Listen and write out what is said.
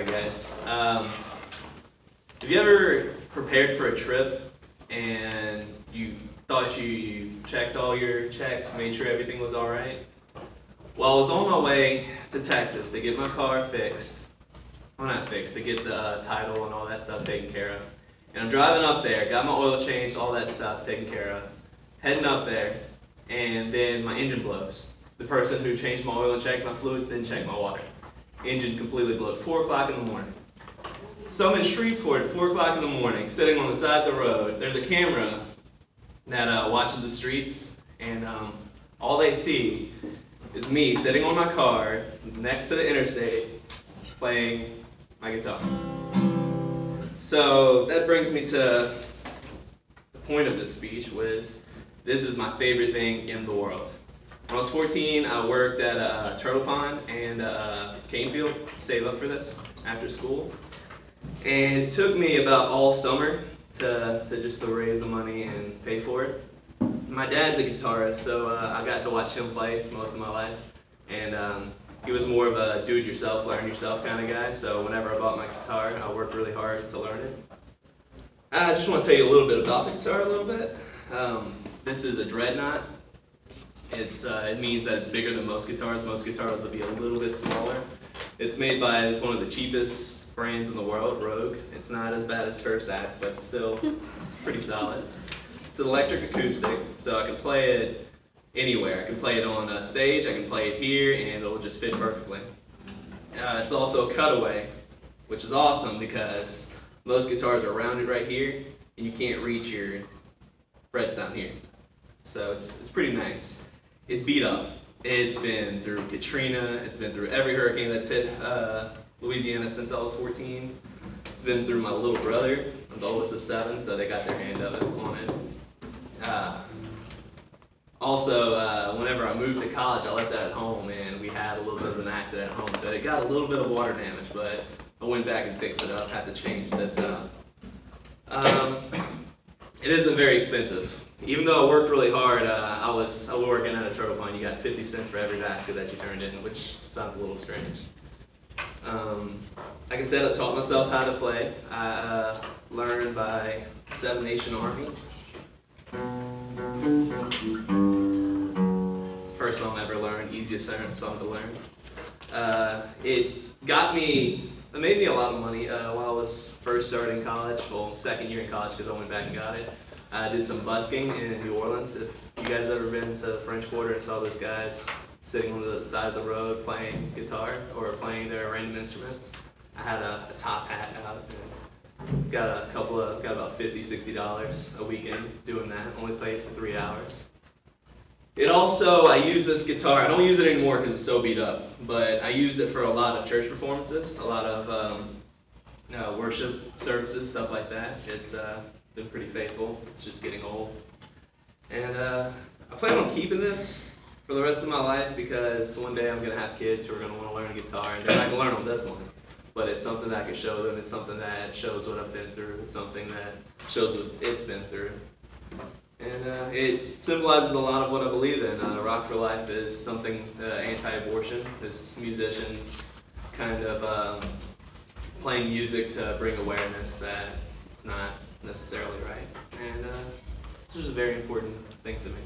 Alright guys, have you ever prepared for a trip and you thought you checked all your checks, made sure everything was alright? Well, I was on my way to Texas to get my car fixed, well not fixed, to get the title and all that stuff taken care of. And I'm driving up there, got my oil changed, all that stuff taken care of, heading up there, and then my engine blows. The person who changed my oil and checked my fluids didn't check my water. Engine completely blew at 4 o'clock in the morning. So I'm in Shreveport at 4 o'clock in the morning, sitting on the side of the road. There's a camera that watches the streets, and all they see is me sitting on my car next to the interstate playing my guitar. So that brings me to the point of this speech, was this is my favorite thing in the world. When I was 14, I worked at a turtle pond and a cane field to save up for this after school. And it took me about all summer to raise the money and pay for it. My dad's a guitarist, so I got to watch him play most of my life. And he was more of a do-it-yourself, learn-yourself kind of guy, so whenever I bought my guitar, I worked really hard to learn it. I just want to tell you a little bit about the guitar a little bit. This is a Dreadnought. It means that it's bigger than most guitars. Most guitars will be a little bit smaller. It's made by one of the cheapest brands in the world, Rogue. It's not as bad as First Act, but still, it's pretty solid. It's an electric acoustic, so I can play it anywhere. I can play it on a stage, I can play it here, and it'll just fit perfectly. It's also a cutaway, which is awesome because most guitars are rounded right here, and you can't reach your frets down here. So it's pretty nice. It's beat up. It's been through Katrina, it's been through every hurricane that's hit Louisiana since I was 14. It's been through my little brother. I'm the oldest of 7, so they got their hand on it. Also, whenever I moved to college, I left that at home, and we had a little bit of an accident at home, so it got a little bit of water damage, but I went back and fixed it up, had to change this out. It isn't very expensive. Even though I worked really hard, I was working at a turtle pond. You got 50 cents for every basket that you turned in, which sounds a little strange. Like I said, I taught myself how to play. I learned by Seven Nation Army. First song I ever learned, easiest song to learn. It made me a lot of money while I was first starting college, well, second year in college because I went back and got it. I did some busking in New Orleans. If you guys ever been to the French Quarter and saw those guys sitting on the side of the road playing guitar or playing their random instruments, I had a top hat out and got about $50, $60 a weekend doing that. Only played for 3 hours. I use this guitar, I don't use it anymore because it's so beat up, but I used it for a lot of church performances, a lot of worship services, stuff like that. It's been pretty faithful. It's just getting old. And I plan on keeping this for the rest of my life because one day I'm going to have kids who are going to want to learn guitar, and they're not going to learn on this one. But it's something that I can show them. It's something that shows what I've been through. It's something that shows what it's been through. And it symbolizes a lot of what I believe in. Rock for Life is something anti-abortion. As musicians kind of playing music to bring awareness that it's not necessarily right. And it's just a very important thing to me.